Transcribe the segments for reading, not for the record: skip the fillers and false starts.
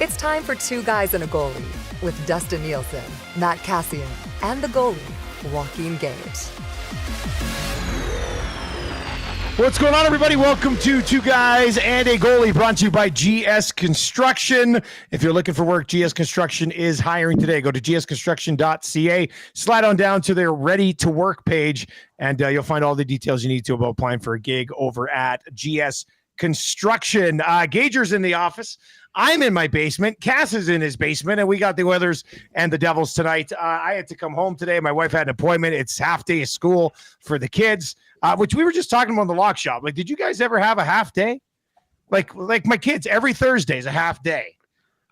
It's time for Two Guys and a Goalie with Dustin Nielson, Matt Kassian, and the goalie, Joaquin Gage. What's going on, everybody? Welcome to Two Guys and a Goalie, brought to you by GS Construction. If you're looking for work, GS Construction is hiring today. Go to gsconstruction.ca, slide on down to their ready to work page, and you'll find all the details you need to about applying for a gig over at GS Construction. Gager's in the office. I'm in my basement. Cass is in his basement, and we got the Oilers and the Devils tonight. I had to come home today. My wife had an appointment. It's half day of school for the kids. Which we were just talking about in the lock shop. Like, did you guys ever have a half day? Like my kids, every Thursday is a half day.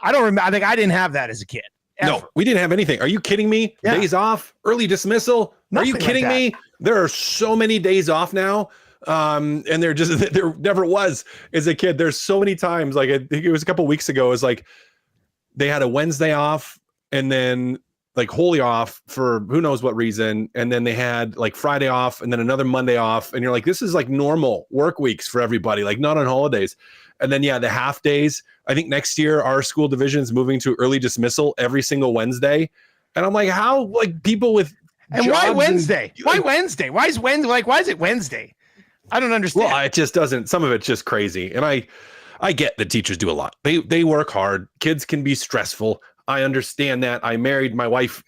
I don't remember. I think I didn't have that as a kid. Ever. No, we didn't have anything. Are you kidding me? Yeah. Days off, early dismissal. Nothing. Are you kidding me? There are so many days off now. And there never was as a kid. There's so many times, like I think it was a couple weeks ago, it was like they had a Wednesday off and then like wholly off for who knows what reason, and then they had like Friday off and then another Monday off, and you're like, this is like normal work weeks for everybody, like not on holidays. And then the half days. I think next year our school division is moving to early dismissal every single Wednesday, and I'm like, how, like, people with and why Wednesday? Why Wednesday? Why is Wednesday? Like, why is it Wednesday? I don't understand. Well, it just doesn't. Some of it's just crazy, and I get that teachers do a lot. They work hard. Kids can be stressful. I understand that. I married my wife,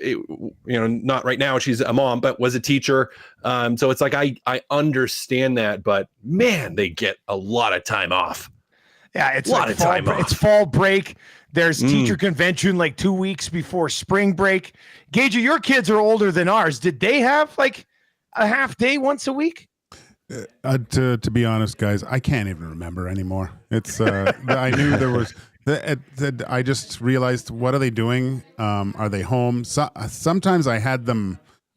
not right now, she's a mom, but was a teacher. So it's like, I understand that, but man, they get a lot of time off. Yeah, it's a lot of time off. It's fall break. There's teacher convention like 2 weeks before spring break. Gage, your kids are older than ours. Did they have like a half day once a week? To be honest, guys, I can't even remember anymore. It's I knew there was. I just realized, what are they doing? Are they home? Sometimes I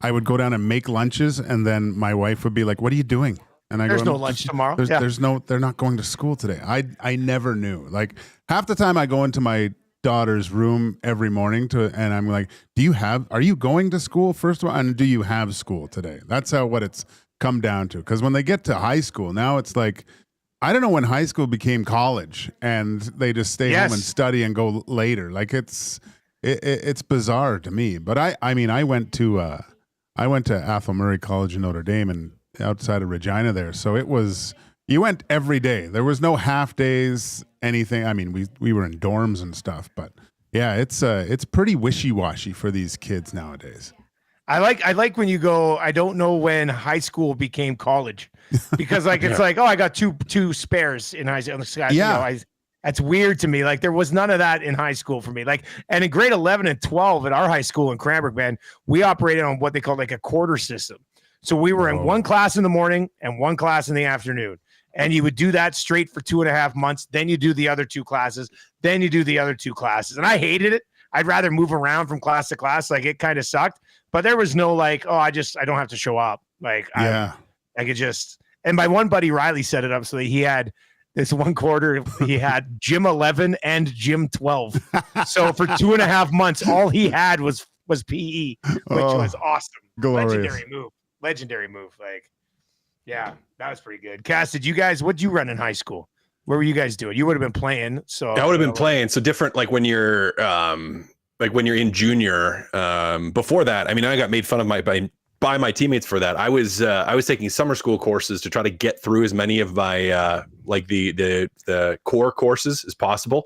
would go down and make lunches, and then my wife would be like, "What are you doing?" And I There's go, no lunch tomorrow. They're not going to school today. I never knew. Like, half the time I go into my daughter's room every morning and I'm like, are you going to school first of all? And do you have school today? That's what it's come down to. Because when they get to high school, now it's like, I don't know when high school became college and they just stay home and study and go later. Like, it's bizarre to me. But I went to Athol Murray College in Notre Dame and outside of Regina there. So you went every day. There was no half days, anything. I mean, we were in dorms and stuff, but yeah, it's pretty wishy-washy for these kids nowadays. I like when you go, I don't know when high school became college, because like, it's like, oh, I got two spares in high school. Yeah. That's weird to me. Like, there was none of that in high school for me. Like, and in grade 11 and 12 at our high school in Cranbrook, man, we operated on what they call like a quarter system. So we were in one class in the morning and one class in the afternoon. And you would do that straight for 2.5 months. Then you do the other two classes. Then you do the other two classes. And I hated it. I'd rather move around from class to class. Like, it kind of sucked. But there was no like, oh, I don't have to show up. Like, I could just, and my one buddy Riley set it up so that he had this one quarter, he had gym 11 and gym 12. So for 2.5 months, all he had was PE, which was awesome. Glorious. Legendary move. Like, yeah, that was pretty good. Cass, what'd you run in high school? What were you guys doing? You would have been playing. So I would have been playing. So different, like when you're in junior, before that, I mean, I got made fun of by my teammates for that. I was taking summer school courses to try to get through as many of my like the core courses as possible.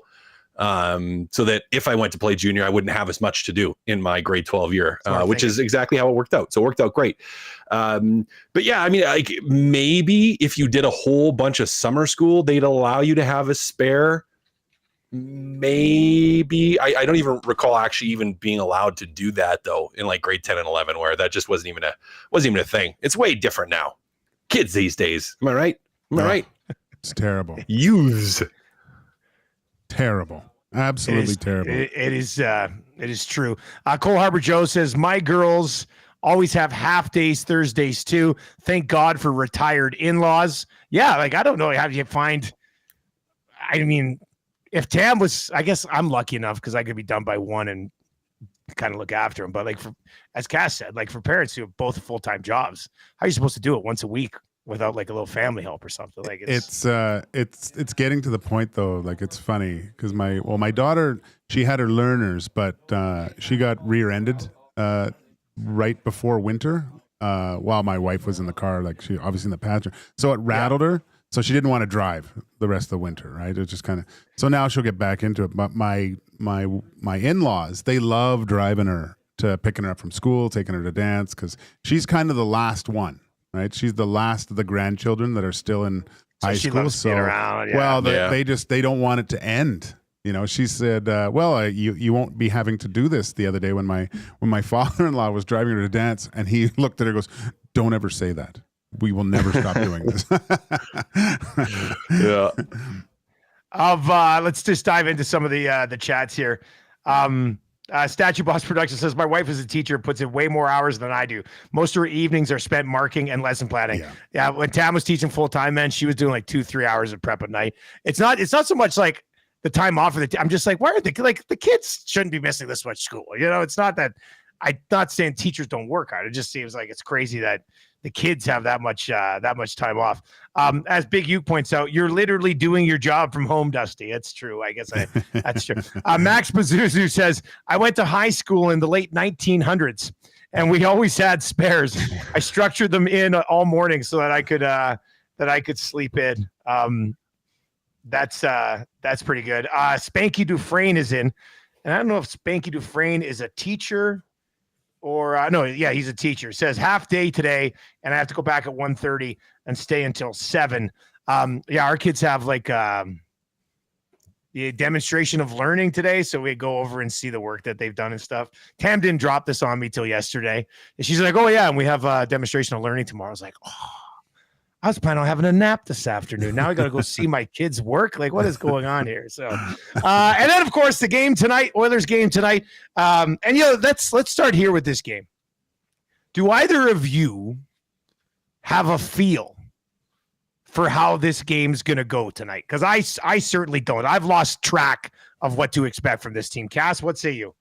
So that if I went to play junior, I wouldn't have as much to do in my grade 12 year, which is exactly how it worked out. So it worked out great. But yeah, I mean, like, maybe if you did a whole bunch of summer school, they'd allow you to have a spare. Maybe I don't even recall actually even being allowed to do that though in like grade 10 and 11, where that just wasn't even a thing. It's way different now. Kids these days. Am I right? Am I right? It's terrible. Use. Terrible. Absolutely terrible. It is true. Cole Harbor Joe says, my girls always have half days Thursdays too. Thank God for retired in-laws. Yeah, like, I don't know how you find. I mean, if Tam was, I guess I'm lucky enough because I could be done by 1 and kind of look after him. But like, as Cass said, like, for parents who have both full-time jobs, how are you supposed to do it once a week without like a little family help or something. Like it's getting to the point though. Like it's funny because my daughter, she had her learners, but she got rear-ended right before winter while my wife was in the car. Like she obviously in the passenger, so it rattled her. So she didn't want to drive the rest of the winter, right? It just kind of. So now she'll get back into it. But my in-laws, they love driving her to picking her up from school, taking her to dance because she's kind of the last one, right? She's the last of the grandchildren that are still in high she school. Loves being around. Yeah. Well, they don't want it to end. You know, she said, you won't be having to do this. The other day when my father-in-law was driving her to dance, and he looked at her and goes, "Don't ever say that. We will never stop doing this." Yeah. Let's just dive into some of the chats here. Statue Boss Production says, my wife is a teacher, puts in way more hours than I do. Most of her evenings are spent marking and lesson planning. Yeah. When Tam was teaching full time, man, she was doing like 2-3 hours of prep at night. It's not so much like the time off of I'm just like, why are the kids shouldn't be missing this much school? You know, it's not that I'm not saying teachers don't work hard. It just seems like it's crazy that the kids have that much time off. As Big Uke points out, you're literally doing your job from home, Dusty. It's true. I guess that's true. Max Bazuzu says, I went to high school in the late 1900s, and we always had spares. I structured them in all morning so that I could sleep in. That's pretty good. Spanky Dufresne is in, and I don't know if Spanky Dufresne is a teacher. Or no, yeah, he's a teacher. Says half day today, and I have to go back at 1:30 and stay until 7. Yeah, our kids have like the demonstration of learning today, so we go over and see the work that they've done and stuff. Tam didn't drop this on me till yesterday, and she's like, "Oh yeah, and we have a demonstration of learning tomorrow." I was like, "Oh, I was planning on having a nap this afternoon. Now I got to go see my kids work. Like, what is going on here?" So, and then of course the game tonight, Oilers game tonight. And let's start here with this game. Do either of you have a feel for how this game's going to go tonight? Because I certainly don't. I've lost track of what to expect from this team. Cass, what say you?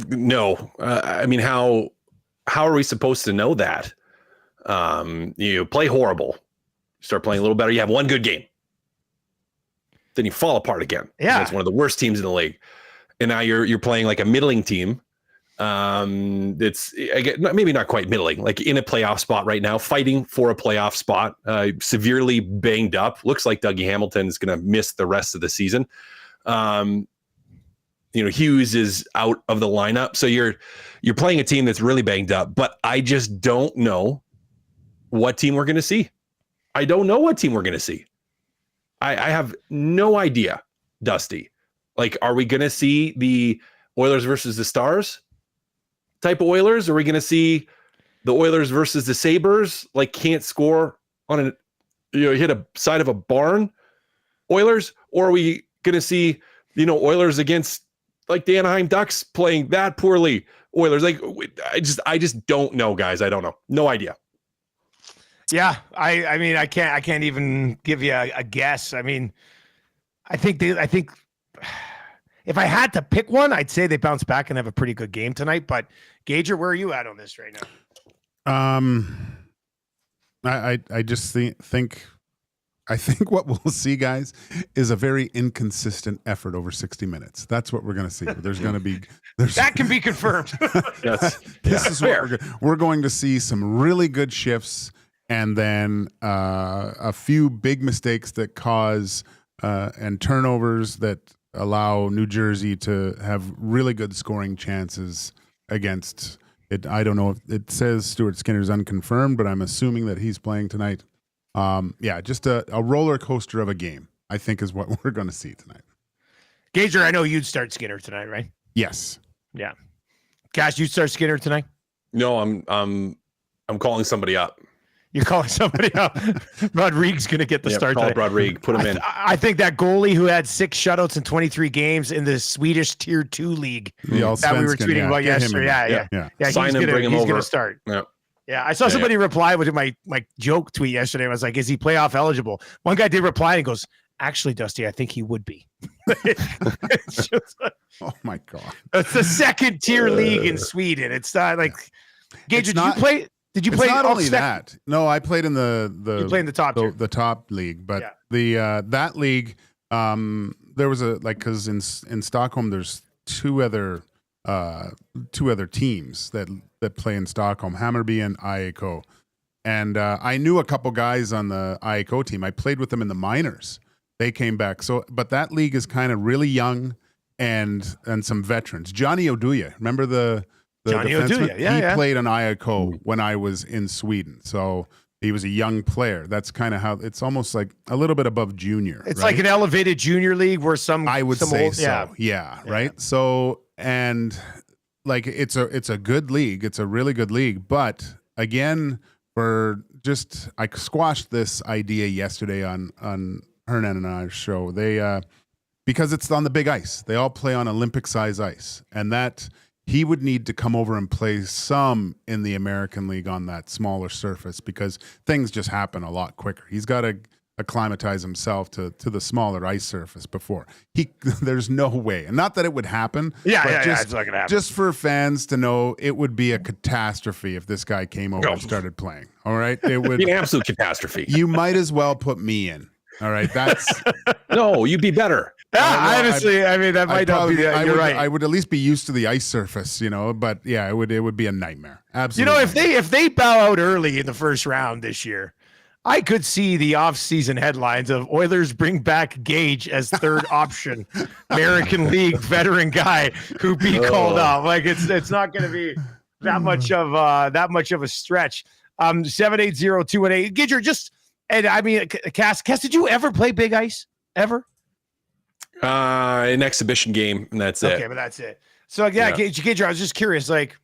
No, I mean, how are we supposed to know that? You play horrible, start playing a little better. You have one good game, then you fall apart again. Yeah, it's one of the worst teams in the league, and now you're playing like a middling team. It's maybe not quite middling, like in a playoff spot right now, fighting for a playoff spot. Severely banged up. Looks like Dougie Hamilton is going to miss the rest of the season. Hughes is out of the lineup, so you're playing a team that's really banged up. But I just don't know what team we're going to see. I don't know what team we're going to see. I have no idea, Dusty. Like, are we going to see the Oilers versus the Stars type of Oilers? Are we going to see the Oilers versus the Sabres, like can't score on hit a side of a barn Oilers? Or are we going to see, Oilers against like the Anaheim Ducks playing that poorly Oilers? Like, I just don't know, guys. I don't know. No idea. Yeah, I mean, I can't even give you a guess. I mean, I think if I had to pick one, I'd say they bounce back and have a pretty good game tonight. But Gager, where are you at on this right now? I just think what we'll see, guys, is a very inconsistent effort over 60 minutes. That's what we're going to see. There's going to be that can be confirmed. This is what we're going to see. Some really good shifts. And then a few big mistakes that cause and turnovers that allow New Jersey to have really good scoring chances against it. I don't know if it says Stuart Skinner's unconfirmed, but I'm assuming that he's playing tonight. Just a roller coaster of a game, I think, is what we're going to see tonight. Gager, I know you'd start Skinner tonight, right? Yes. Yeah. Cash, you'd start Skinner tonight? No, I'm calling somebody up. You're calling somebody up. Rodrigue's going to get the start. Call Rodrigue. Put him in. I think that goalie who had 6 shutouts in 23 games in the Swedish Tier 2 league that we were tweeting about yesterday. Yeah. Sign him, bring him over. He's going to start. Yeah. I saw somebody reply with my joke tweet yesterday. I was like, is he playoff eligible? One guy did reply and he goes, actually, Dusty, I think he would be. It's just like, oh, my God. It's the second tier league in Sweden. It's not like, Gage, did you play? Did you It's play? not only Stek- that. No, I played in the You played in the top tier. the top league, but that league, there was because in Stockholm there's two other teams that play in Stockholm, Hammarby and IAK. And I knew a couple guys on the IAK team. I played with them in the minors. They came back. But that league is kind of really young and some veterans. Johnny Oduya, remember the Johnny defenseman? Oduya, He played on IAK when I was in Sweden. So he was a young player. That's kind of how it's almost like a little bit above junior. It's right? like an elevated junior league where I would say old, so. Yeah, right. So and like it's a good league. It's a really good league. But again, I squashed this idea yesterday on Hernan and I's show. They because it's on the big ice. They all play on Olympic size ice, and that he would need to come over and play some in the American League on that smaller surface because things just happen a lot quicker. He's got to acclimatize himself to the smaller ice surface before there's no way, and not that it would happen. It's not gonna happen. Just for fans to know, it would be a catastrophe if this guy came over and started playing. All right, it would be an absolute catastrophe. You might as well put me in. All right, that's no, you'd be better. Yeah, honestly, I mean that might not be. You're right. I would at least be used to the ice surface, But yeah, it would be a nightmare. Absolutely. If they bow out early in the first round this year, I could see the off-season headlines of Oilers bring back Gage as third option, American League veteran guy who be called up. Like it's not going to be that much of a stretch. 780-218. Gidger, Cass, did you ever play big ice ever? An exhibition game, and that's it. Okay, but that's it. So Gidger, I was just curious, like.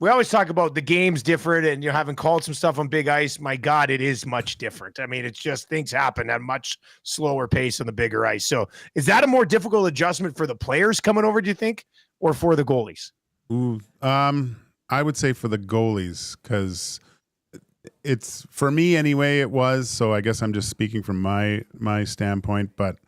We always talk about the game's different and having called some stuff on big ice. My God, it is much different. I mean, it's just things happen at a much slower pace on the bigger ice. So is that a more difficult adjustment for the players coming over, do you think, or for the goalies? Ooh, I would say for the goalies because it's, for me anyway, it was. So I guess I'm just speaking from my standpoint. But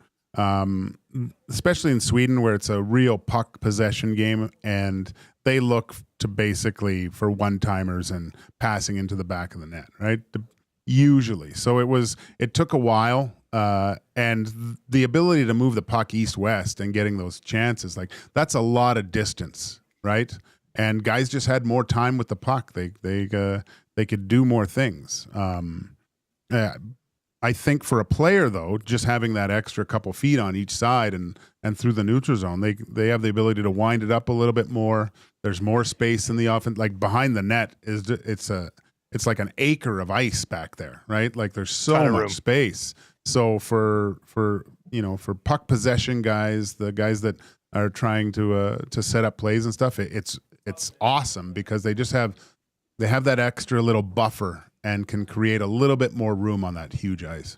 especially in Sweden where it's a real puck possession game and they look to basically for one-timers and passing into the back of the net, right? Usually. So it took a while, and the ability to move the puck east-west and getting those chances, like that's a lot of distance, right? And guys just had more time with the puck. They could do more things. I think for a player though, just having that extra couple feet on each side and through the neutral zone, they have the ability to wind it up a little bit more. There's more space in the offense. Like behind the net it's like an acre of ice back there, right? Like there's so much space. So for puck possession guys, the guys that are trying to set up plays and stuff, it's awesome because they have that extra little buffer and can create a little bit more room on that huge ice.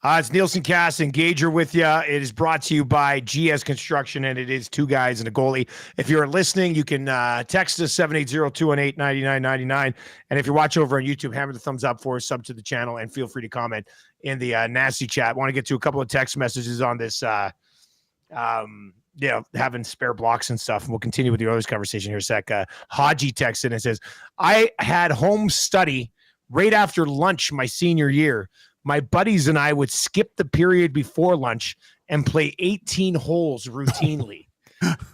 It's Nielsen, Cass, and Gager with you. It is brought to you by GS Construction, and it is two guys and a goalie. If you're listening, you can text us 780-218-9999. And if you're watching over on YouTube, hammer the thumbs up for us, sub to the channel, and feel free to comment in the nasty chat. I want to get to a couple of text messages on this, having spare blocks and stuff. And we'll continue with the Oilers conversation here in a sec. Haji texted and says, I had home study right after lunch my senior year. My buddies and I would skip the period before lunch and play 18 holes routinely.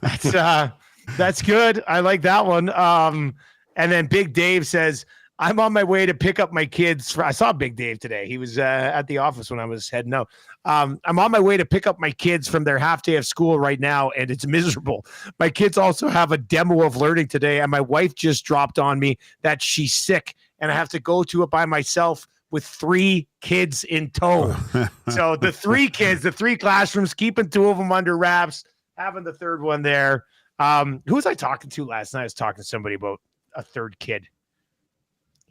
That's good. I like that one. And then Big Dave says, I'm on my way to pick up my kids. I saw Big Dave today. He was at the office when I was heading out. I'm on my way to pick up my kids from their half day of school right now, and it's miserable. My kids also have a demo of learning today, and my wife just dropped on me that she's sick, and I have to go to it by myself with 3 kids in tow. So the 3 kids, the 3 classrooms, keeping 2 of them under wraps, having the third one there. Who was I talking to last night? I was talking to somebody about a third kid.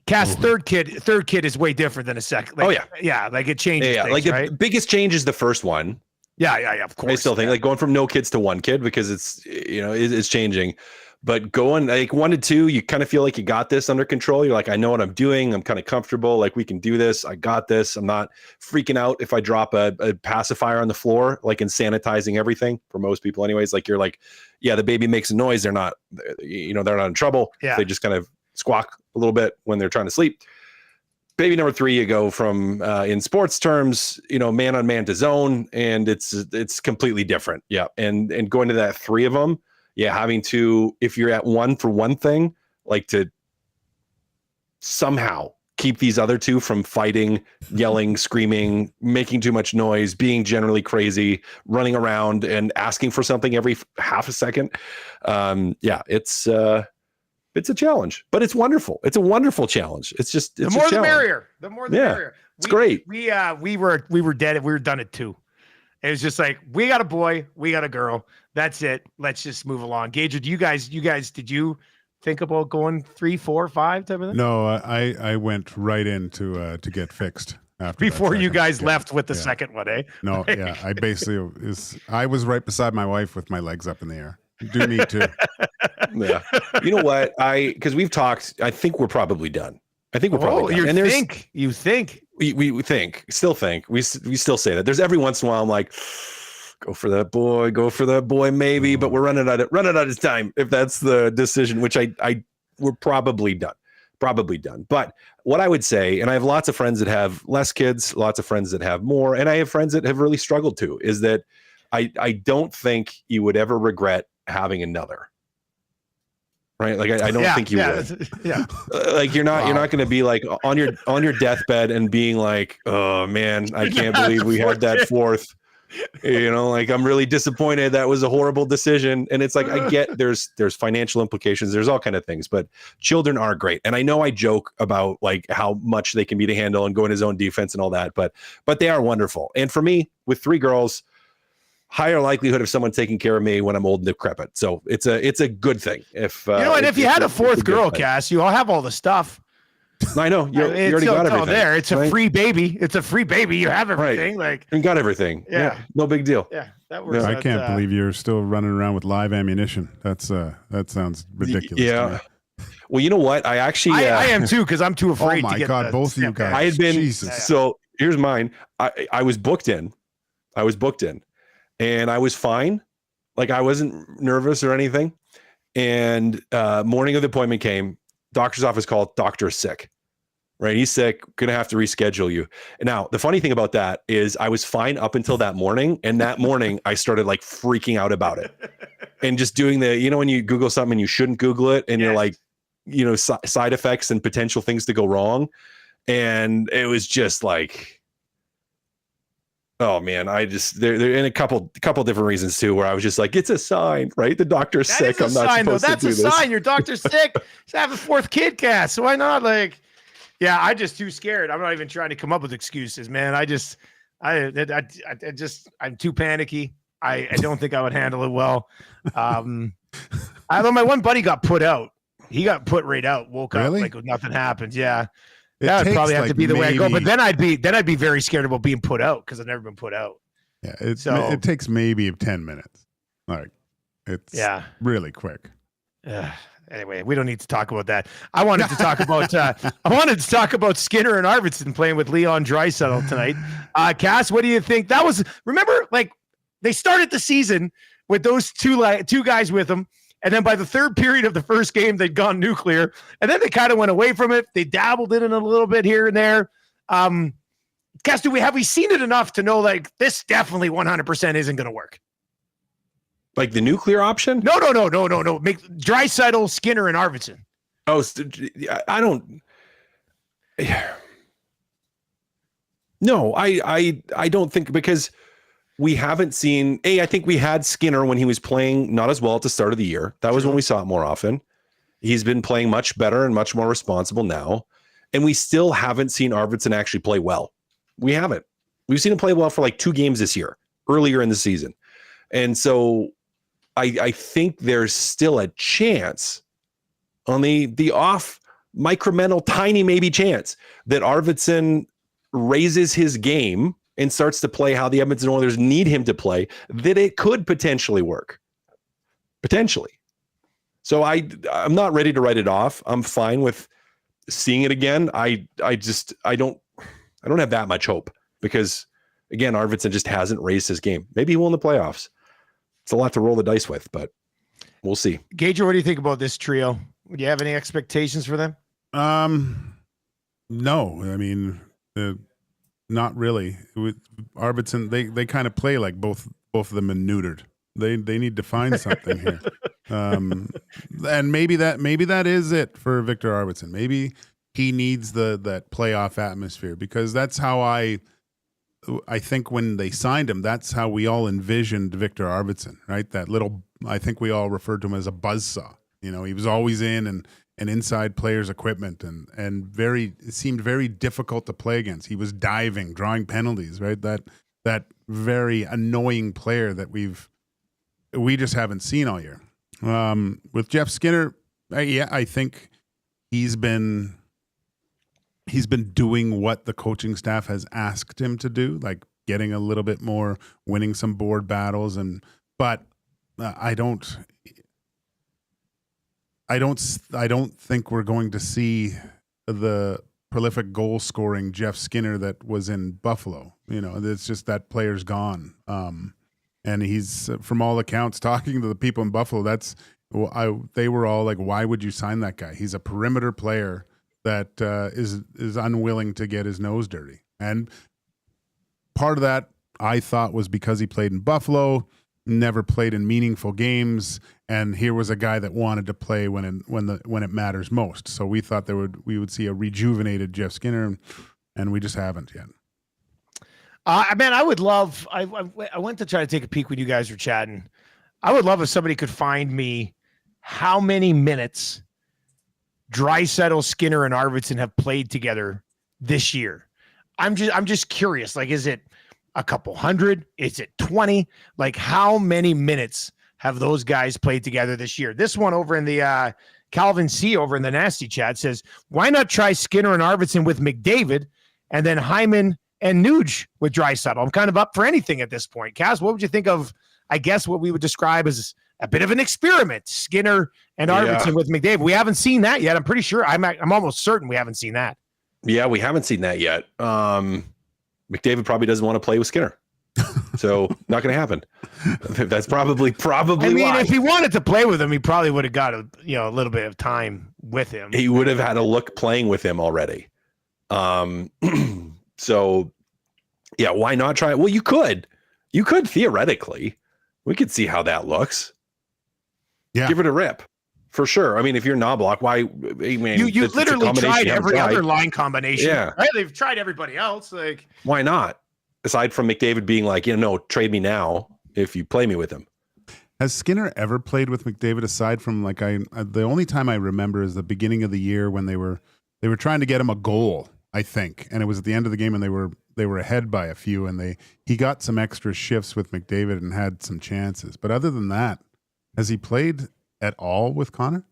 Cass, third kid is way different than a second. Like, yeah, like it changes. Yeah, things, like the biggest change is the first one. Yeah, of course. I still think like going from no kids to 1 kid because it's changing. But going like 1 to 2, you kind of feel like you got this under control. You're like, I know what I'm doing. I'm kind of comfortable. Like we can do this. I got this. I'm not freaking out if I drop a pacifier on the floor, like in sanitizing everything for most people anyways. Like you're like, yeah, the baby makes a noise. They're not in trouble. Yeah. They just kind of squawk a little bit when they're trying to sleep. Baby number 3, you go from in sports terms, man on man to zone, and it's completely different. Yeah, and going to that 3 of them, having to, if you're at 1 for one thing, like to somehow keep these other 2 from fighting, yelling, screaming, making too much noise, being generally crazy, running around and asking for something every half a second. It's a challenge, but it's wonderful. It's a wonderful challenge. It's the more the merrier. The more the merrier. It's great. We were dead. We were done at 2. It was just like, we got a boy, we got a girl. That's it. Let's just move along. Gage, did you guys, did you think about going 3, 4, 5 type of thing? No, I went right in to get fixed after before you guys left with the second one, eh? No, I basically I was right beside my wife with my legs up in the air. Do need to. Yeah. You know what? Because we've talked, I think we're probably done. I think we're probably done. You think? We still think. We still say that. There's every once in a while I'm like, go for that boy, maybe, but we're running out of time if that's the decision, which we're probably done. But what I would say, and I have lots of friends that have less kids, lots of friends that have more, and I have friends that have really struggled too, is that I don't think you would ever regret having another. Right? Like I don't think you would. Yeah. Like you're not going to be like on your deathbed and being like, oh man, I can't believe we had that 4th. Like I'm really disappointed. That was a horrible decision. And it's like, I get there's financial implications. There's all kind of things, but children are great. And I know I joke about like how much they can be to handle and go in his own defense and all that, but they are wonderful. And for me, with 3 girls, higher likelihood of someone taking care of me when I'm old and decrepit. So it's a good thing. If and if you had a 4th girl, Cass, you all have all the stuff. I know you already got everything. There, it's a free baby. It's a free baby. You have everything. Right. Like you got everything. Yeah, no big deal. Yeah, that works. I can't believe you're still running around with live ammunition. That sounds ridiculous. Yeah. Well, you know what? I actually I am too, because I'm too afraid. Oh my God, both of you guys. I had been Jesus. So here's mine. I was booked in. And I was fine. Like I wasn't nervous or anything. And morning of the appointment came, doctor's office called, doctor is sick, right? He's sick, gonna have to reschedule you. And now the funny thing about that is I was fine up until that morning. And that morning I started like freaking out about it and just doing when you Google something and you shouldn't Google it and you're like, side effects and potential things to go wrong. And it was just like, oh man, there and a couple different reasons too, where I was just like, it's a sign, right? The doctor's sick. I'm not supposed to do this. That's a sign. Your doctor's sick. Just have a 4th kid, Cass. So why not? Like, I'm just too scared. I'm not even trying to come up with excuses, man. I'm too panicky. I don't think I would handle it well. Although my one buddy got put out. He got put right out. Woke up like nothing happened. Yeah. That would probably have to be the way I go, but then I'd be very scared about being put out because I've never been put out. Yeah, it takes maybe 10 minutes. Like it's really quick. Anyway, we don't need to talk about that. I wanted to talk about Skinner and Arvidsson playing with Leon Draisaitl tonight. Cass, what do you think? That was, remember, like they started the season with those two guys with them. And then by the 3rd period of the first game, they'd gone nuclear. And then they kind of went away from it. They dabbled in it a little bit here and there. Cass, have we seen it enough to know like this definitely 100% isn't going to work? Like the nuclear option? No. Make Draisaitl, Skinner, and Arvidsson. Oh, I don't. No, I don't think, because we haven't seen I think we had Skinner when he was playing not as well at the start of the year. That was when we saw it more often. He's been playing much better and much more responsible now. And we still haven't seen Arvidsson actually play well. We haven't. We've seen him play well for like 2 games this year, earlier in the season. And so I think there's still a chance on the off micromental, tiny maybe chance that Arvidsson raises his game and starts to play how the Edmonton Oilers need him to play, that it could potentially work. Potentially. So I'm not ready to write it off. I'm fine with seeing it again. I don't have that much hope because, again, Arvidsson just hasn't raised his game. Maybe he will in the playoffs. It's a lot to roll the dice with, but we'll see. Gager, what do you think about this trio? Do you have any expectations for them? No, I mean, not really. With Arvidsson, they kind of play like both of them are neutered. They need to find something here. And maybe that is it for Victor Arvidsson. Maybe he needs that playoff atmosphere, because that's how I think when they signed him, that's how we all envisioned Victor Arvidsson, right? That little, I think we all referred to him as a buzzsaw. You know, he was always in and inside players' equipment, and it seemed very difficult to play against. He was diving, drawing penalties, right? That very annoying player that we just haven't seen all year. With Jeff Skinner, I think he's been doing what the coaching staff has asked him to do, like getting a little bit more, winning some board battles, but I don't think we're going to see the prolific goal scoring Jeff Skinner that was in Buffalo. You know, it's just that player's gone. And he's, from all accounts, talking to the people in Buffalo, they were all like, why would you sign that guy? He's a perimeter player that is unwilling to get his nose dirty. And part of that, I thought, was because he played in Buffalo, never played in meaningful games, and here was a guy that wanted to play when it matters most. So we thought we would see a rejuvenated Jeff Skinner, and we just haven't yet. Man, I would love. I went to try to take a peek when you guys were chatting. I would love if somebody could find me how many minutes Draisaitl, Skinner, and Arvidsson have played together this year. I'm just curious. Like, is it a couple hundred? Is it 20? Like, how many minutes have those guys played together this year? This one over in the Calvin C over in the Nasty Chat says, why not try Skinner and Arvidsson with McDavid and then Hyman and Nuge with Draisaitl? I'm kind of up for anything at this point. Cass, what would you think of, I guess, what we would describe as a bit of an experiment, Skinner and Arvidsson with McDavid? We haven't seen that yet. I'm pretty sure. I'm almost certain we haven't seen that. Yeah, we haven't seen that yet. McDavid probably doesn't want to play with Skinner. So not going to happen. That's probably I mean, why. If he wanted to play with him, he probably would have got a little bit of time with him. He would have had a look playing with him already. So yeah, why not try it? Well, you could theoretically. We could see how that looks. Yeah. Give it a rip. For sure. I mean, if you're Knobloch, why? I mean, you literally tried every other line combination. Yeah. Right? They've tried everybody else. Like, why not? Aside from McDavid being like, no, trade me now if you play me with him. Has Skinner ever played with McDavid aside from like the only time I remember is the beginning of the year when they were trying to get him a goal, I think, and it was at the end of the game and they were ahead by a few, and he got some extra shifts with McDavid and had some chances. But other than that, has he played at all with Connor?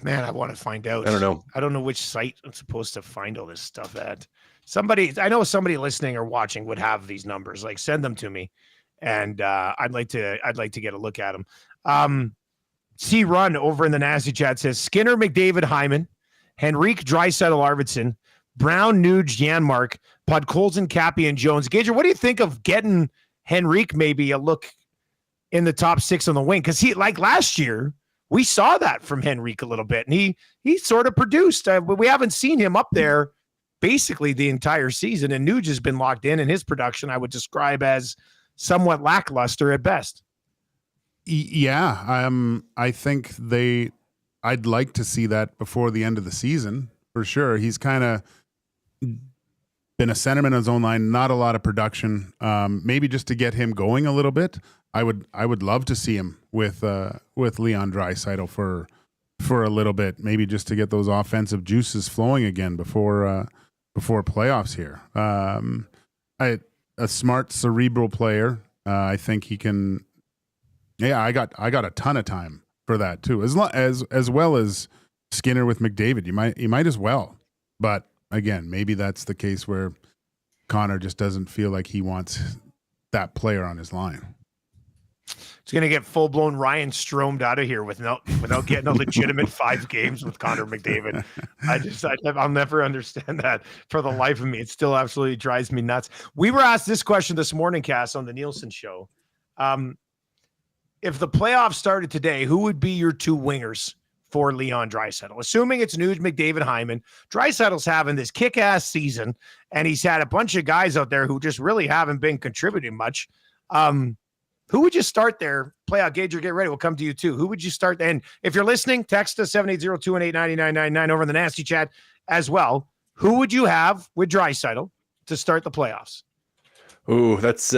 Man, I want to find out. I don't know. I don't know which site I'm supposed to find all this stuff at. I know somebody listening or watching would have these numbers. Like, send them to me, and I'd like to get a look at them. C Run over in the Nasty Chat says Skinner, McDavid, Hyman, Henrique, Draisaitl, Arvidsson, Brown, Nuge, Janmark, Podkolzin, Kassian, Jones. Gager, what do you think of getting Henrique maybe a look in the top six on the wing? Because he, like last year, we saw that from Henrique a little bit, and he sort of produced. We haven't seen him up there basically the entire season, and Nuge has been locked in, and his production I would describe as somewhat lackluster at best. Yeah, I think I'd like to see that before the end of the season for sure. He's kind of been a centerman on his own line, not a lot of production. Maybe just to get him going a little bit. I would love to see him with Leon Draisaitl for a little bit, maybe just to get those offensive juices flowing again before playoffs here. A smart, cerebral player. I think he can. Yeah, I got a ton of time for that too, as well as Skinner with McDavid. You might as well, but again, maybe that's the case where Connor just doesn't feel like he wants that player on his line. It's going to get full-blown Ryan Stromed out of here without getting a legitimate 5 games with Connor McDavid. I'll never understand that for the life of me. It still absolutely drives me nuts. We were asked this question this morning, Cass, on the Nielsen show. if the playoffs started today, who would be your two wingers for Leon Draisaitl? Assuming it's Nuge, McDavid, Hyman. Draisaitl's having this kick-ass season, and he's had a bunch of guys out there who just really haven't been contributing much. Who would you start there? Playout Gage or get ready. We'll come to you too. Who would you start? And if you're listening, text us 780-218-9999 over in the nasty chat as well. Who would you have with Draisaitl to start the playoffs? Ooh, that's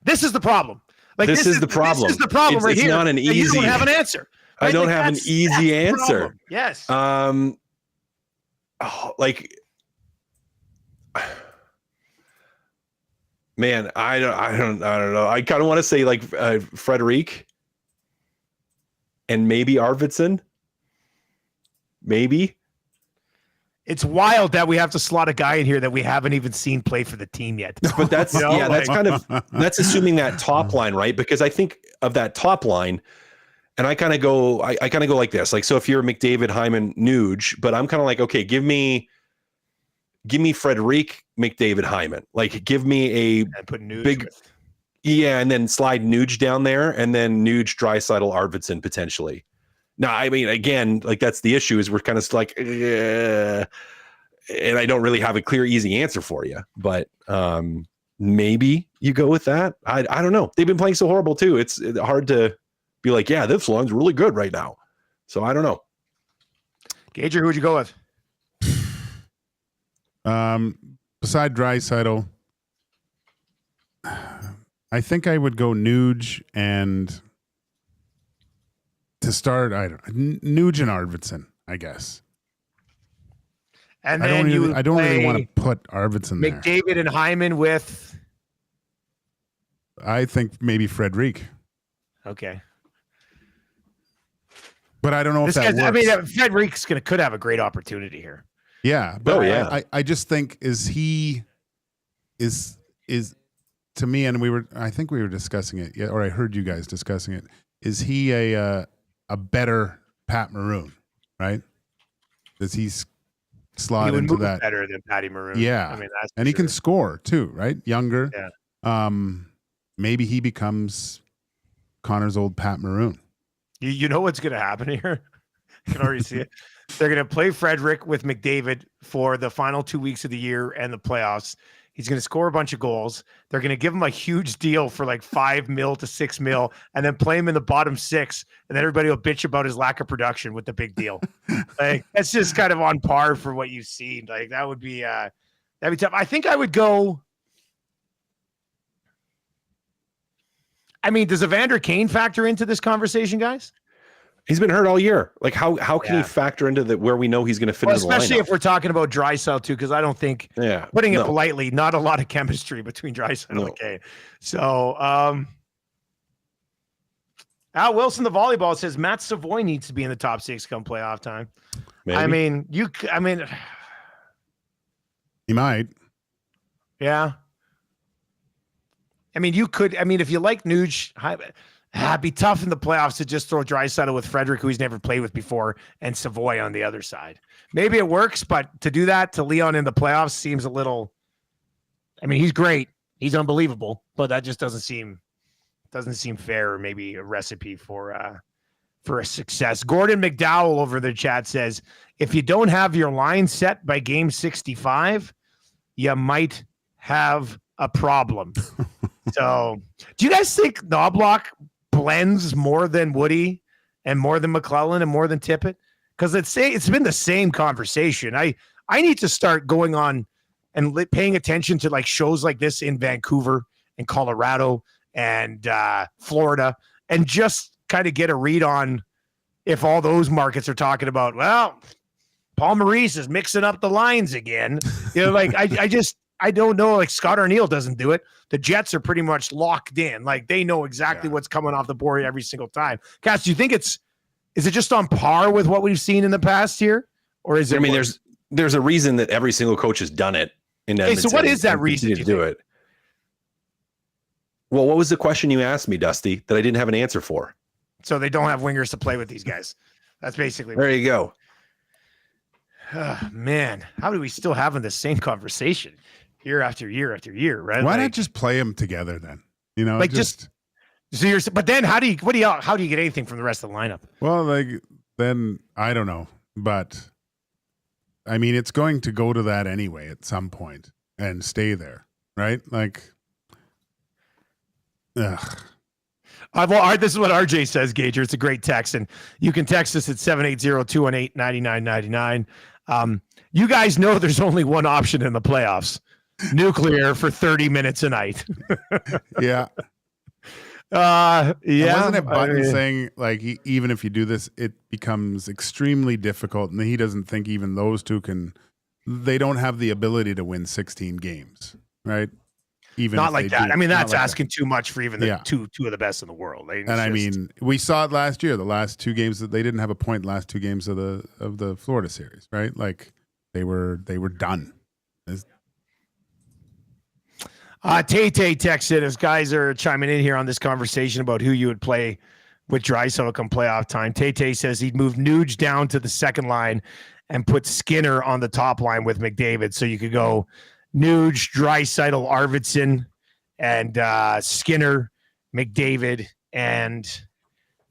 this is the problem. Like this is the problem. This is the problem right it's here. Not an easy. You don't have an answer. Right? I don't have an easy answer. Yes. Man, I don't know. I kind of want to say like Frederic and maybe Arvidsson. Maybe. It's wild that we have to slot a guy in here that we haven't even seen play for the team yet. But that's that's kind of that's assuming that top line, right? Because I think of that top line, and I kind of go, I kind of go like this. Like, so if you're McDavid, Hyman, Nuge, but I'm kind of like, okay, give me Frederic, McDavid, Hyman. Like, give me a put Nuge big with. Yeah, and then slide Nuge down there, and then Nuge, Draisaitl, Arvidsson potentially. Now, I mean, again, like that's the issue is we're kind of like, and I don't really have a clear, easy answer for you. But maybe you go with that. I don't know. They've been playing so horrible too. It's hard to be like, yeah, this line's really good right now. So I don't know. Gager, who would you go with? Beside Draisaitl, I think I would go Nuge and to start, Nuge and Arvidsson, I guess. And I then don't really want to put Arvidsson there. McDavid and Hyman with. I think maybe Frederic. Okay. But I don't know if that works. I mean, Frederic's could have a great opportunity here. Yeah, but I just think is to me, and I think we were discussing it, or I heard you guys discussing it. Is he a better Pat Maroon, right? Does he slot into that better than Patty Maroon? Yeah, I mean, that's and he can score too, right? Younger. Yeah. Maybe he becomes Connor's old Pat Maroon. You know what's going to happen here? You can already see it. They're going to play Frederic with McDavid for the final 2 weeks of the year and the playoffs. He's going to score a bunch of goals. They're going to give him a huge deal for like $5 million to $6 million, and then play him in the bottom six. And then everybody will bitch about his lack of production with the big deal. Like that's just kind of on par for what you've seen. Like that'd be tough. I think I would go. I mean, does Evander Kane factor into this conversation, guys? He's been hurt all year. Like how can he factor into where we know he's going to fit into the lineup? Especially if we're talking about Draisaitl too, because I don't think, putting it politely, not a lot of chemistry between Draisaitl and Kane. So, Al Wilson, the volleyball, says Matt Savoy needs to be in the top six come playoff time. Maybe. I mean, he might. Yeah. I mean, you could. I mean, if you like Nuge, it'd be tough in the playoffs to just throw Draisaitl with Frederic, who he's never played with before, and Savoy on the other side. Maybe it works, but to do that to Leon in the playoffs seems a little. I mean, he's great, he's unbelievable, but that just doesn't seem fair, or maybe a recipe for a success. Gordon McDowell over the chat says, if you don't have your line set by game 65, you might have a problem. So, do you guys think Knobloch blends more than Woody and more than McClellan and more than Tippett? Because it's been the same conversation. I need to start going on and paying attention to like shows like this in Vancouver and Colorado and Florida, and just kind of get a read on if all those markets are talking about, well, Paul Maurice is mixing up the lines again. You know, like I don't know. Like Scott Arniel doesn't do it. The Jets are pretty much locked in. Like they know exactly what's coming off the board every single time. Cass, do you think is it just on par with what we've seen in the past here? Or is it? I mean, there's a reason that every single coach has done it in Edmonton. So what is that reason to do it? Well, what was the question you asked me, Dusty, that I didn't have an answer for? So they don't have wingers to play with these guys. That's basically. There you go. Man, how do we still having the same conversation year after year after year, right? Why not just play them together then? You know, like just so you're. But then how do you get anything from the rest of the lineup? Well, like then I don't know, but I mean, it's going to go to that anyway at some point and stay there, right? Like, ugh. This is what RJ says, Gager. It's a great text, and you can text us at 780-218-9999. You guys know there's only one option in the playoffs: nuclear for 30 minutes a night. Yeah. Wasn't it Button saying like even if you do this, it becomes extremely difficult, and he doesn't think even those two they don't have the ability to win 16 games, right? Even not like that. I mean, that's like asking too much for even the two of the best in the world. I mean, we saw it last year. The last two games that they didn't have a point. Last two games of the Florida series, right? Like they were done. Tay texted as guys are chiming in here on this conversation about who you would play with Draisaitl come playoff time. Tay says he'd move Nuge down to the second line and put Skinner on the top line with McDavid, so you could go Nuge, Draisaitl, Arvidsson, and Skinner, McDavid, and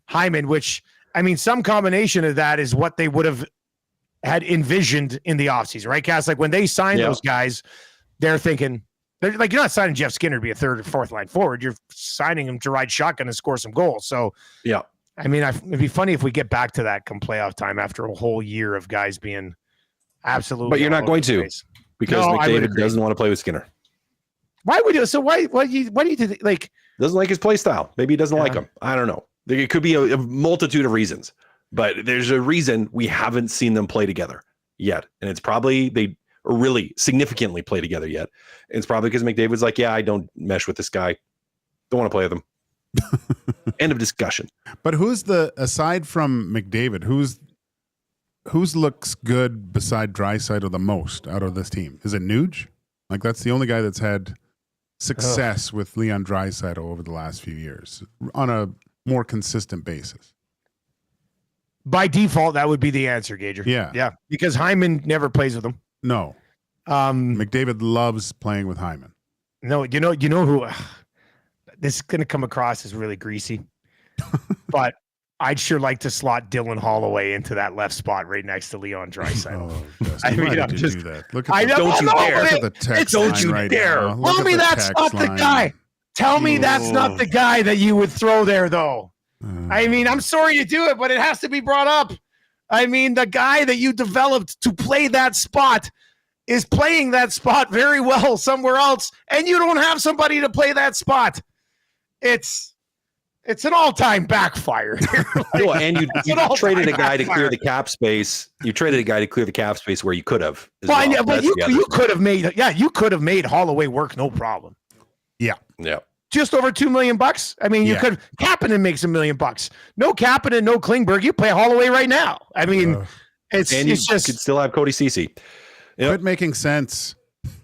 Hyman, which, I mean, some combination of that is what they would have had envisioned in the offseason, right, Cass? Like when they signed those guys, they're thinking, you're not signing Jeff Skinner to be a third or fourth line forward. You're signing him to ride shotgun and score some goals. So, yeah. I mean, it'd be funny if we get back to that come playoff time after a whole year of guys being absolutely. But you're not going to. Because McDavid doesn't want to play with Skinner. Why would you? So why do you think, like, doesn't like his play style? Maybe he doesn't like him. I don't know. It could be a multitude of reasons, but there's a reason we haven't seen them play together yet, and it's probably they really significantly play together yet. And it's probably because McDavid's like, yeah, I don't mesh with this guy. Don't want to play with him. End of discussion. But aside from McDavid, who's looks good beside Draisaitl the most out of this team? Is it Nuge? Like that's the only guy that's had success with Leon Draisaitl over the last few years on a more consistent basis. By default, that would be the answer, Gager. Yeah, because Hyman never plays with him. No, McDavid loves playing with Hyman. No, you know who? This is going to come across as really greasy, but I'd sure like to slot Dylan Holloway into that left spot right next to Leon Draisaitl. I mean, I'm just do that. Look at don't you dare! Look at the text don't you right dare! Tell me that's not the guy. Tell me that's not the guy that you would throw there, though. I mean, I'm sorry to do it, but it has to be brought up. I mean, the guy that you developed to play that spot is playing that spot very well somewhere else, and you don't have somebody to play that spot. It's an all-time backfire. And you traded a guy to clear the cap space. You traded a guy to clear the cap space where you could have. Well, but you could have made Holloway work, no problem. Yeah. Just over $2 million. I mean, you could Kapanen makes $1 million. No Kapanen, no Klingberg. You play Holloway right now. I mean, it's just could still have Cody Ceci. Quit making sense.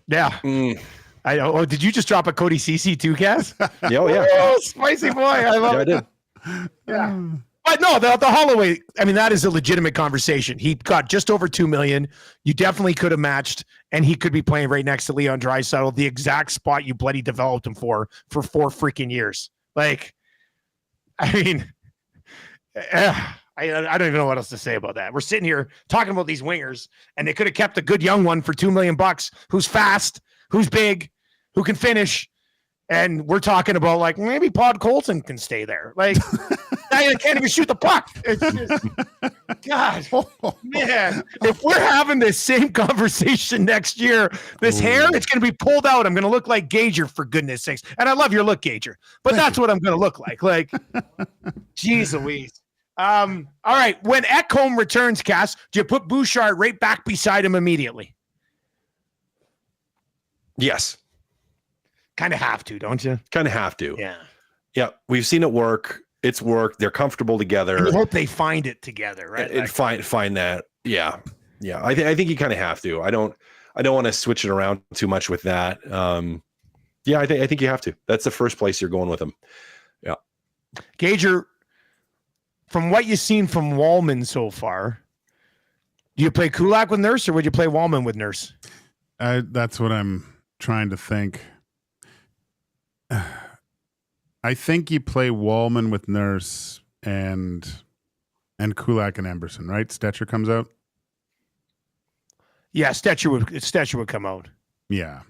Yeah. I know. Oh, did you just drop a Cody Ceci too, Cass? Yeah. Oh, spicy boy. I love it. I did. Yeah. But no, the Holloway, I mean, that is a legitimate conversation. He got just over $2 million. You definitely could have matched, and he could be playing right next to Leon Draisaitl, the exact spot you bloody developed him for 4 freaking years. Like, I mean, I don't even know what else to say about that. We're sitting here talking about these wingers, and they could have kept a good young one for $2 million who's fast, who's big, who can finish. And we're talking about like maybe Pod Colton can stay there. Like, I can't even shoot the puck. It's just, God, man. If we're having this same conversation next year, this hair, it's going to be pulled out. I'm going to look like Gager, for goodness sakes. And I love your look, Gager, but that's what I'm going to look like. Like, geez Louise. All right. When Ekholm returns, Cass, do you put Bouchard right back beside him immediately? Yes. Kind of have to, don't you? Kind of have to. Yeah. Yeah. We've seen it work. It's worked. They're comfortable together. And you hope they find it together, right? And find that. Yeah. Yeah. I think you kind of have to. I don't want to switch it around too much with that. Yeah, I think you have to. That's the first place you're going with them. Yeah. Gager, from what you've seen from Wallman so far, do you play Kulak with Nurse or would you play Wallman with Nurse? That's what I'm trying to think. I think you play Wallman with Nurse and Kulak and Emberson, right? Stetcher comes out. Yeah, Stetcher would come out. Yeah,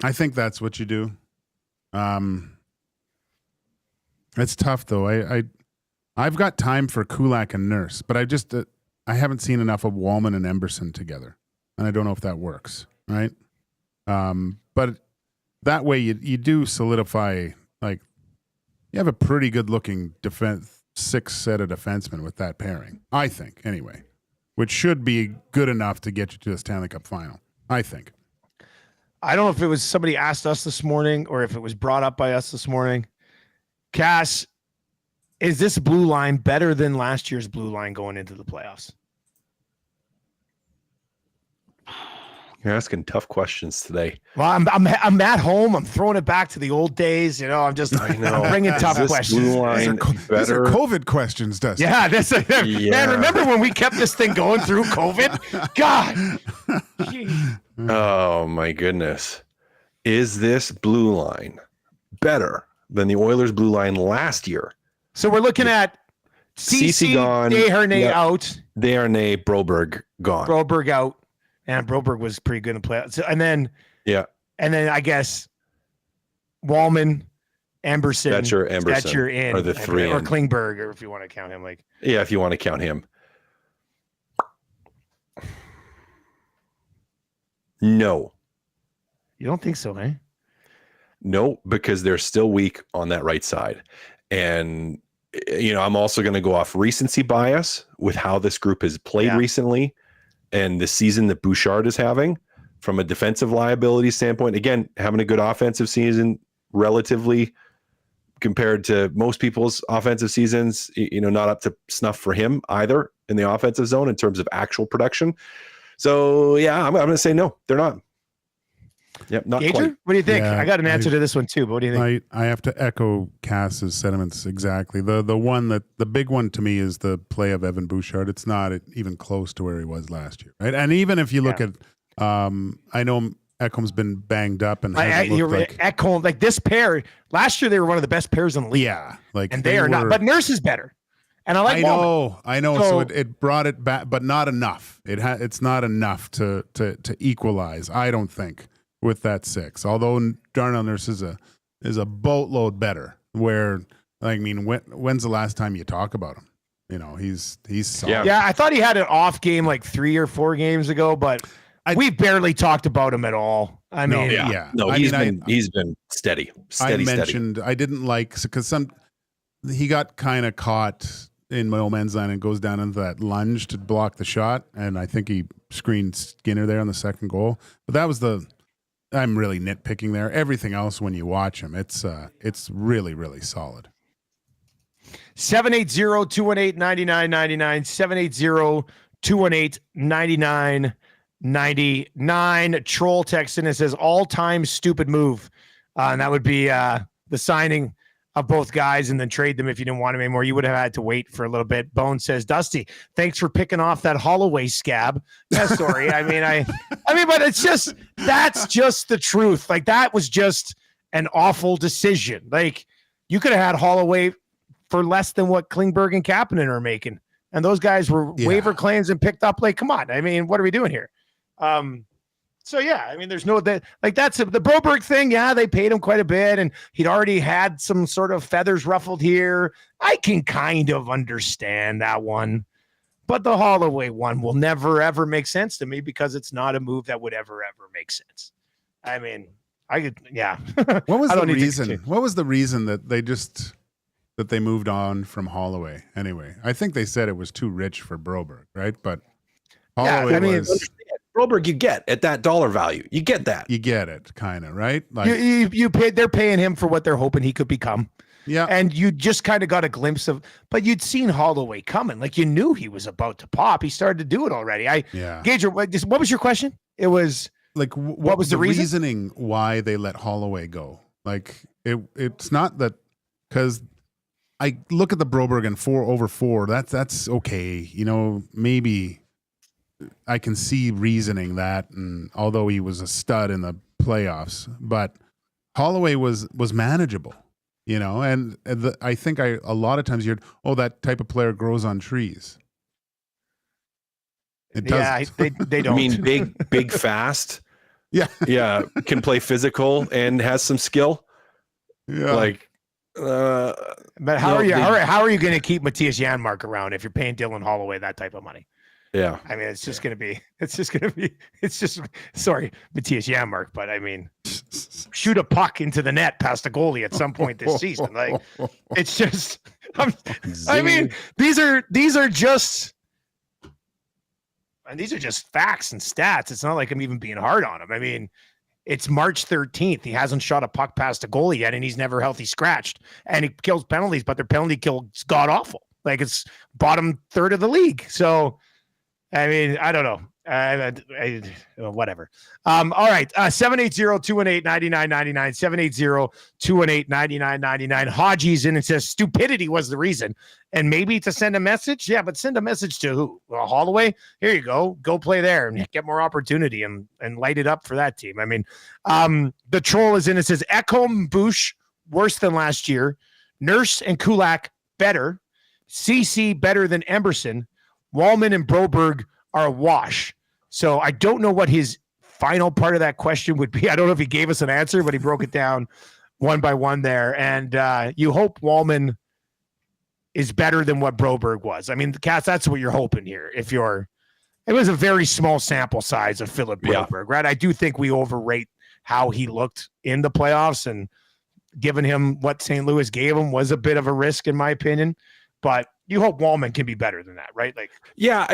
I think that's what you do. It's tough though. I've got time for Kulak and Nurse, but I haven't seen enough of Wallman and Emberson together, and I don't know if that works, right? But that way you do solidify, like, you have a pretty good looking six set of defensemen with that pairing, I think, anyway, which should be good enough to get you to the Stanley Cup final, I think. I don't know if it was somebody asked us this morning or if it was brought up by us this morning. Cass, is this blue line better than last year's blue line going into the playoffs? You're asking tough questions today. Well, I'm at home. I'm throwing it back to the old days. I'm bringing tough questions. These are COVID questions, Dustin. Yeah, man. Remember when we kept this thing going through COVID? God. Jeez. Oh my goodness. Is this blue line better than the Oilers blue line last year? So we're looking at CC gone, Desharnais out. Desharnais, Broberg gone. Broberg out. And Broberg was pretty good in playoffs. So, and then I guess Wallman, Emberson, Stetcher in, are the three, or Klingberg, or if you want to count him. If you want to count him. No. You don't think so, eh? No, because they're still weak on that right side. And, I'm also going to go off recency bias with how this group has played recently and the season that Bouchard is having from a defensive liability standpoint. Again, having a good offensive season relatively compared to most people's offensive seasons, not up to snuff for him either in the offensive zone in terms of actual production. So, yeah, I'm going to say no, they're not. Yep, not Gager? quite. What do you think? Yeah, I got an answer to this one too, but what do you think? I have to echo Cass's sentiments exactly. The big one to me is the play of Evan Bouchard. It's not even close to where he was last year, right? And even if you look at, I know Ekholm's been banged up and Ekholm, like this pair last year, they were one of the best pairs in the league. Yeah, and they are not. But Nurse is better, and I know. So it brought it back, but not enough. It's not enough to equalize. I don't think. With that six, although Darnell Nurse is a boatload better. When's the last time you talk about him? He's solid. Yeah, I thought he had an off game like 3 or 4 games ago, but we barely talked about him at all. He's been steady. I didn't like because he got kind of caught in my old man's line and goes down into that lunge to block the shot, and I think he screened Skinner there on the second goal. But that was I'm really nitpicking there. Everything else, when you watch him, it's really, really solid. 780-218-9999, 780-218-9999. Troll texts in and says, all-time stupid move. And that would be the signing of both guys and then trade them if you didn't want them anymore. You would have had to wait for a little bit. Bone says, Dusty, thanks for picking off that Holloway scab. Yeah, sorry. I mean, but that's just the truth. Like, that was just an awful decision. Like, you could have had Holloway for less than what Klingberg and Kapanen are making. And those guys were waiver claims and picked up. Like, come on. I mean, what are we doing here? So, yeah, I mean, there's that's the Broberg thing. Yeah, they paid him quite a bit, and he'd already had some sort of feathers ruffled here. I can kind of understand that one. But the Holloway one will never, ever make sense to me because it's not a move that would ever, ever make sense. I mean, What was the reason? What was the reason that they moved on from Holloway anyway? I think they said it was too rich for Broberg, right? But Holloway Broberg, you get at that dollar value. You get that. You get it, kind of, right? Like you paid. They're paying him for what they're hoping he could become. Yeah, and you just kind of got a glimpse of, but you'd seen Holloway coming. Like, you knew he was about to pop. He started to do it already. Gage, what was your question? It was like, what was the reasoning why they let Holloway go? Like, it's not that, because I look at the Broberg and 4/4. That's okay. Maybe I can see reasoning that, and although he was a stud in the playoffs, but Holloway was manageable. And I think a lot of times that type of player grows on trees. It doesn't. Yeah, they don't. I mean, big, fast. Yeah. Yeah. Can play physical and has some skill. Yeah. Like, but how are you going to keep Matthias Janmark around if you're paying Dylan Holloway that type of money? yeah. I mean, it's just sorry, Matthias Janmark, but I mean, shoot a puck into the net past the goalie at some point this season. Like, it's just, I mean, these are just, and these are just facts and stats. It's not like I'm even being hard on him. I mean, it's March 13th. He hasn't shot a puck past a goalie yet, and he's never healthy scratched. And he kills penalties, but their penalty kill is god awful. Like, it's bottom third of the league. So, I mean, I don't know. Whatever. All right. 780-218-9999. 780-218-9999. Haji's in and says stupidity was the reason. And maybe to send a message. Yeah, but send a message to who? Well, Holloway? Here you go. Go play there and get more opportunity and light it up for that team. I mean, the troll is in and says Ekholm, Bush, worse than last year. Nurse and Kulak, better. CC, better than Emberson. Wallman and Broberg are a wash. So I don't know what his final part of that question would be. I don't know if he gave us an answer, but he broke it down one by one there. And you hope Wallman is better than what Broberg was. I mean, Cass, that's what you're hoping here. It was a very small sample size of Philip Broberg, right? I do think we overrate how he looked in the playoffs, and giving him what St. Louis gave him was a bit of a risk, in my opinion. But you hope Wallman can be better than that, right? Like, yeah,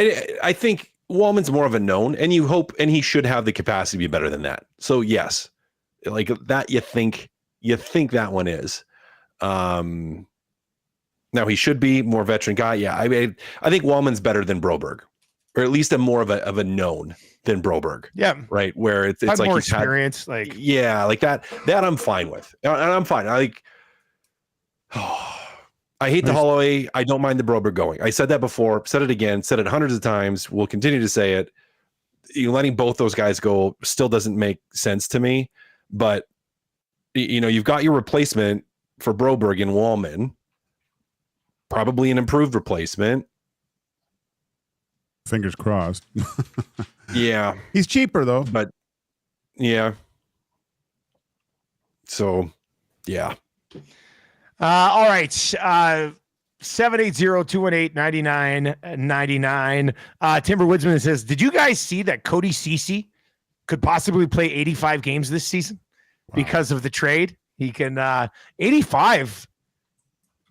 I think Wallman's more of a known, and you hope, and he should have the capacity to be better than that. So yes, like that, you think that one is. Now he should be more veteran guy. Yeah, I mean, I think Wallman's better than Broberg, or at least more of a known than Broberg. Yeah, right. Where it's like more he's experience. Like that I'm fine with, and I'm fine. I hate the Holloway. I don't mind the Broberg going. I said that before, said it again, said it hundreds of times. We'll continue to say it. Letting both those guys go still doesn't make sense to me. But, you've got your replacement for Broberg and Wallman, probably an improved replacement. Fingers crossed. Yeah. He's cheaper, though. But, yeah. So, yeah. All right. 780-218-9999. Timber Woodsman says, did you guys see that Cody Ceci could possibly play 85 games this season because of the trade? He can 85.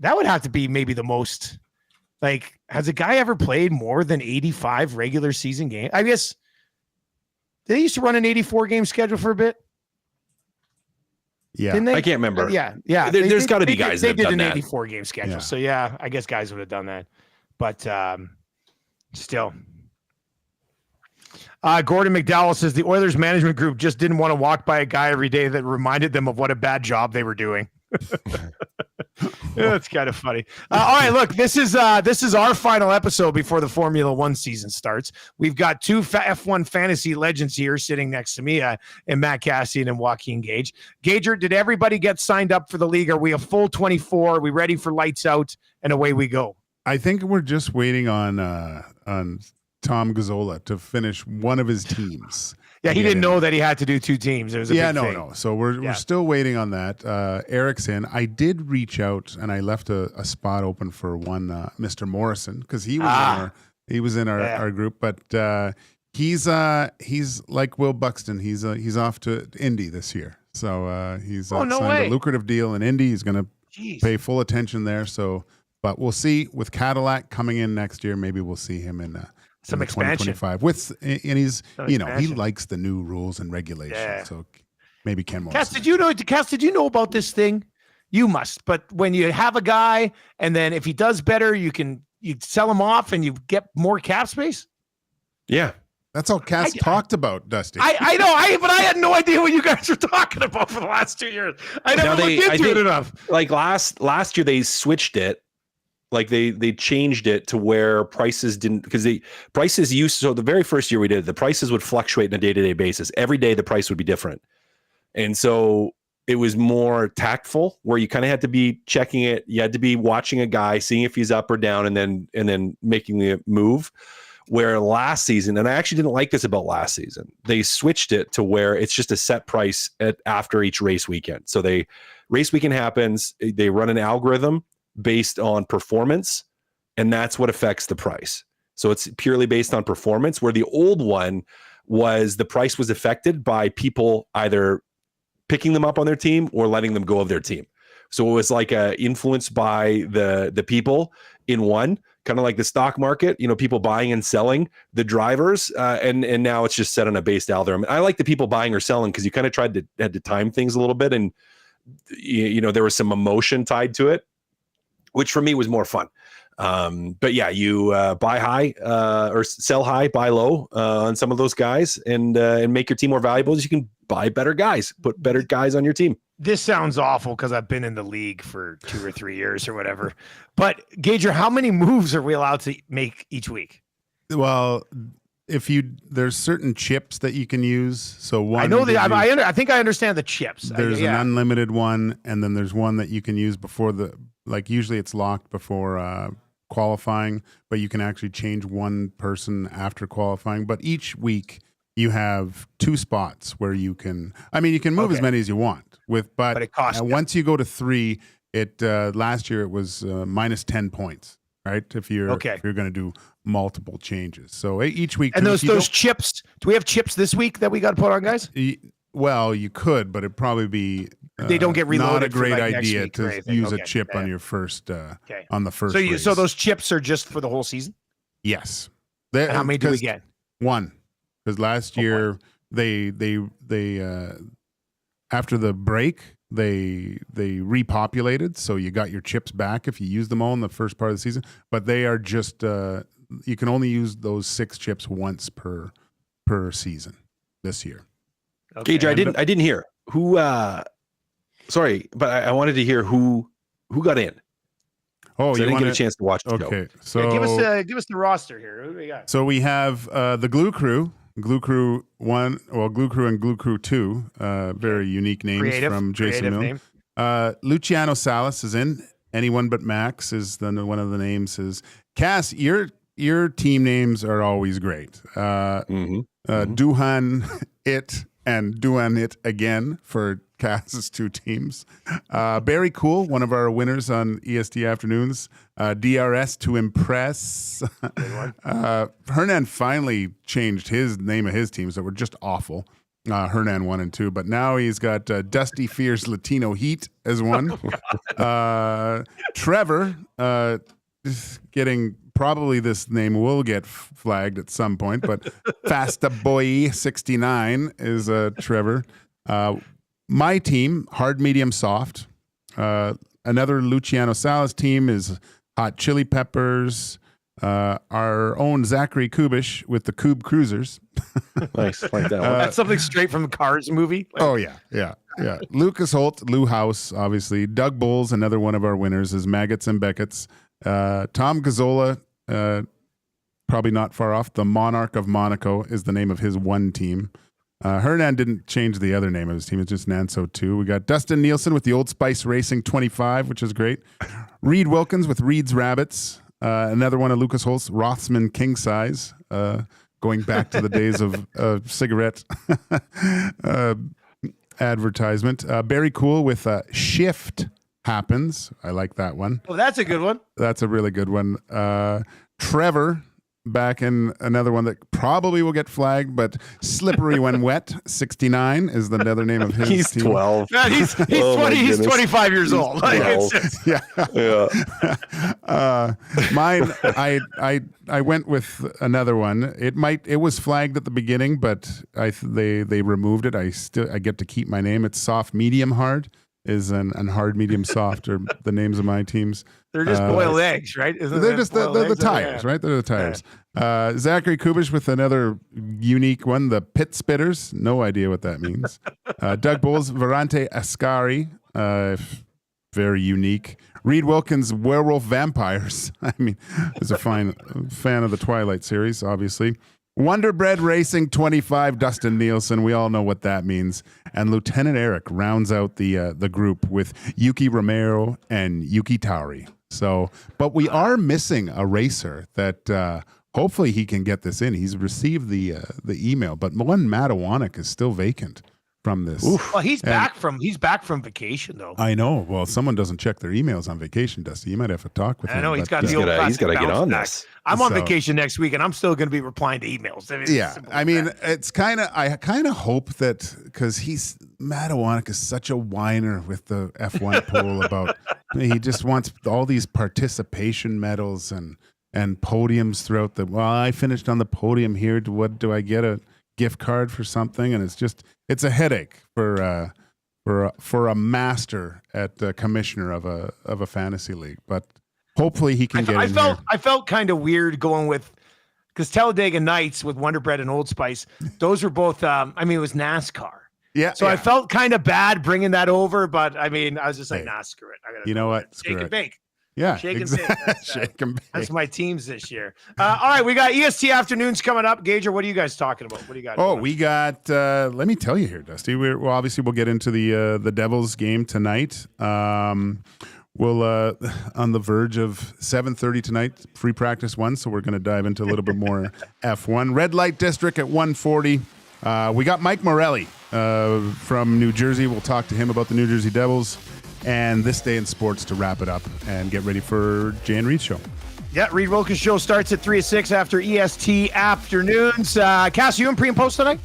That would have to be maybe the most. Like, has a guy ever played more than 85 regular season games? I guess they used to run an 84 game schedule for a bit. Yeah, I can't remember. Yeah. There's got to be guys that did have done an that. 84 game schedule. Yeah. So yeah, I guess guys would have done that. But still. Gordon McDowell says the Oilers management group just didn't want to walk by a guy every day that reminded them of what a bad job they were doing. That's kind of funny. All right, look, this is our final episode before the Formula One season starts. We've got two F1 fantasy legends here sitting next to me, and Matt Kassian and Joaquin Gage. Gager, did everybody get signed up for the league? Are we a full 24? Are we ready for lights out? And away we go. I think we're just waiting on Tom Gazzola to finish one of his teams. Yeah, he didn't know that he had to do two teams. It was a big thing. No. So we're still waiting on that. Eric's in. I did reach out and I left a spot open for one Mr. Morrison because he was in our group, but he's like Will Buxton. He's off to Indy this year. So he's signed a lucrative deal in Indy. He's going to pay full attention there. So, but we'll see with Cadillac coming in next year. Maybe we'll see him in some expansion 2025 and he's he likes the new rules and regulations. So maybe Ken Morrison. Cass, did you know about this thing? You must. But when you have a guy and then if he does better, you sell him off and you get more cap space. Yeah. That's all Cass talked about, Dusty. I know, but I had no idea what you guys were talking about for the last 2 years. I never looked into it enough. Like last year they switched it. Like they changed it to where prices didn't, because prices used, so the very first year we did it, the prices would fluctuate on a day-to-day basis. Every day the price would be different. And so it was more tactful, where you kind of had to be checking it. You had to be watching a guy, seeing if he's up or down, and then making the move. Where last season, and I actually didn't like this about last season, they switched it to where it's just a set price after each race weekend. So race weekend happens, they run an algorithm based on performance, and that's what affects the price. So it's purely based on performance, where the old one was the price was affected by people either picking them up on their team or letting them go of their team. So it was like influenced by the people in one, kind of like the stock market, people buying and selling the drivers. And now it's just set on a based algorithm. I like the people buying or selling because you kind of had to time things a little bit. And, there was some emotion tied to it, which for me was more fun. But yeah, you buy high or sell high, buy low on some of those guys and make your team more valuable. As you can buy better guys, put better guys on your team. This sounds awful because I've been in the league for 2 or 3 years or whatever. But Gager, how many moves are we allowed to make each week? Well, there's certain chips that you can use. So one, I know that I think I understand the chips. There's an unlimited one, and then there's one that you can use before usually it's locked before qualifying, but you can actually change one person after qualifying. But each week you have 2 spots where you can move as many as you want but it costs once you go to 3, last year it was minus 10 points, right? If you're going to do multiple changes. So each week. And those chips, do we have chips this week that we got to put on, guys? Well, you could, but it'd probably be they don't get reloaded. Not a great idea to use a chip on your first on the first race. So those chips are just for the whole season? Yes. How many do we get? 1. Because last year they after the break they repopulated, so you got your chips back if you used them all in the first part of the season. But they are just you can only use those 6 chips once per season this year. Okay. Gage, I didn't hear who. Sorry, but I wanted to hear who got in. Oh, I didn't get a chance to watch the show. Okay, so give us the roster here. Who do we got? So we have the Glue Crew. Glue Crew 1, Glue Crew and Glue Crew 2, very unique names from Jason Milne. Luciano Salas is in. Anyone But Max is one of the names. Is Cass, your team names are always great. Duhan It and Duhan It again for Cass's 2 teams. Barry Cool, one of our winners on EST Afternoons. DRS to Impress. Hernan finally changed his name of his teams that were just awful. Hernan 1 and 2, but now he's got Dusty Fierce Latino Heat as one. Trevor, getting probably this name will get flagged at some point, but Fasta Boy 69 is Trevor. My team, Hard, Medium, Soft. Another Luciano Salas team is Hot Chili Peppers. Our own Zachary Kubish with the Koob Cruisers. Nice, like that one. That's something straight from the Cars movie. Oh yeah. Lucas Holt, Lou House, obviously. Doug Bowles, another one of our winners, is Maggots and Beckett's. Tom Gazzola, probably not far off. The Monarch of Monaco is the name of his one team. Hernan didn't change the other name of his team. It's just Nanso 2. We got Dustin Nielson with the Old Spice Racing 25, which is great. Reed Wilkins with Reed's Rabbits. Another one of Lucas Holt's, Rothsman King Size, going back to the days of cigarette advertisement. Barry Cool with Shift Happens. I like that one. Oh, that's a good one. That's a really good one. Trevor, back in another one that probably will get flagged, but Slippery When Wet 69 is the other name of his he's team. 12. Man, he's 20. He's 25 years old. Like, Mine, I went with another one. It was flagged at the beginning, but they removed it. I get to keep my name. It's Soft, Medium, Hard is and Hard, Medium, Soft are the names of my teams. They're just boiled eggs, right? They're just the tires, right? They're the tires. Zachary Kubish with another unique one, the Pit Spitters. No idea what that means. Doug Bowles, Varante Ascari, very unique. Reed Wilkins, Werewolf Vampires. I mean, is a fan of the Twilight series, obviously. Wonder Bread Racing 25, Dustin Nielson. We all know what that means. And Lieutenant Eric rounds out the group with Yuki Romero and Yuki Tauri. So, but we are missing a racer that hopefully he can get this in. He's received the email, but one Matawanek is still vacant from this. Oof. Well, he's back from vacation though. I know. Well, someone doesn't check their emails on vacation, Dusty. You might have to talk with him. I know he's got he's got to get on this. I'm on vacation next week, and I'm still going to be replying to emails. I mean, it's kind of. I kind of hope that because Matawanek is such a whiner with the F1 pool about. He just wants all these participation medals and podiums throughout the. Well, I finished on the podium here. What do I get a gift card for something? And it's a headache for a master at commissioner of a fantasy league, but. Hopefully he can get in here. I felt kind of weird going with because Talladega Nights with Wonder Bread and Old Spice, those were both. It was NASCAR. Yeah. So I felt kind of bad bringing that over, but I mean, I was just like, nah, screw it. You know what? Shake and bake. Yeah. Shake and bake. Shake and bake. That's my teams this year. All right, we got EST afternoons coming up. Gager, what are you guys talking about? What do you got? Oh, we got. Let me tell you here, Dusty. We'll obviously get into the Devils game tonight. We'll on the verge of 7:30 tonight, free practice 1, so we're going to dive into a little bit more F1. Red Light District at 1:40. We got Mike Morelli from New Jersey. We'll talk to him about the New Jersey Devils and this day in sports to wrap it up and get ready for Jay and Reed's show. Yeah, Reed Wilkins show starts at 3 to 6 after EST afternoons. Cass, you in pre and post tonight?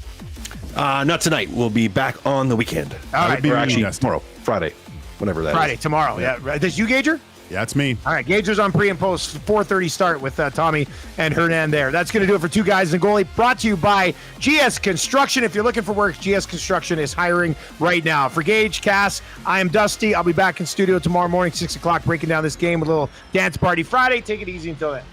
Not tonight. We'll be back on the weekend. All right, or actually tomorrow, Friday. Whenever that Friday, is. tomorrow. Yeah. This you, Gager? Yeah, it's me. All right, Gager's on pre and post, 4:30 start with Tommy and Hernan there. That's going to do it for Two Guys and a Goalie, brought to you by GS Construction. If you're looking for work, GS Construction is hiring right now. For Gage, Cass, I am Dusty. I'll be back in studio tomorrow morning, 6 o'clock, breaking down this game with a little dance party Friday. Take it easy until then.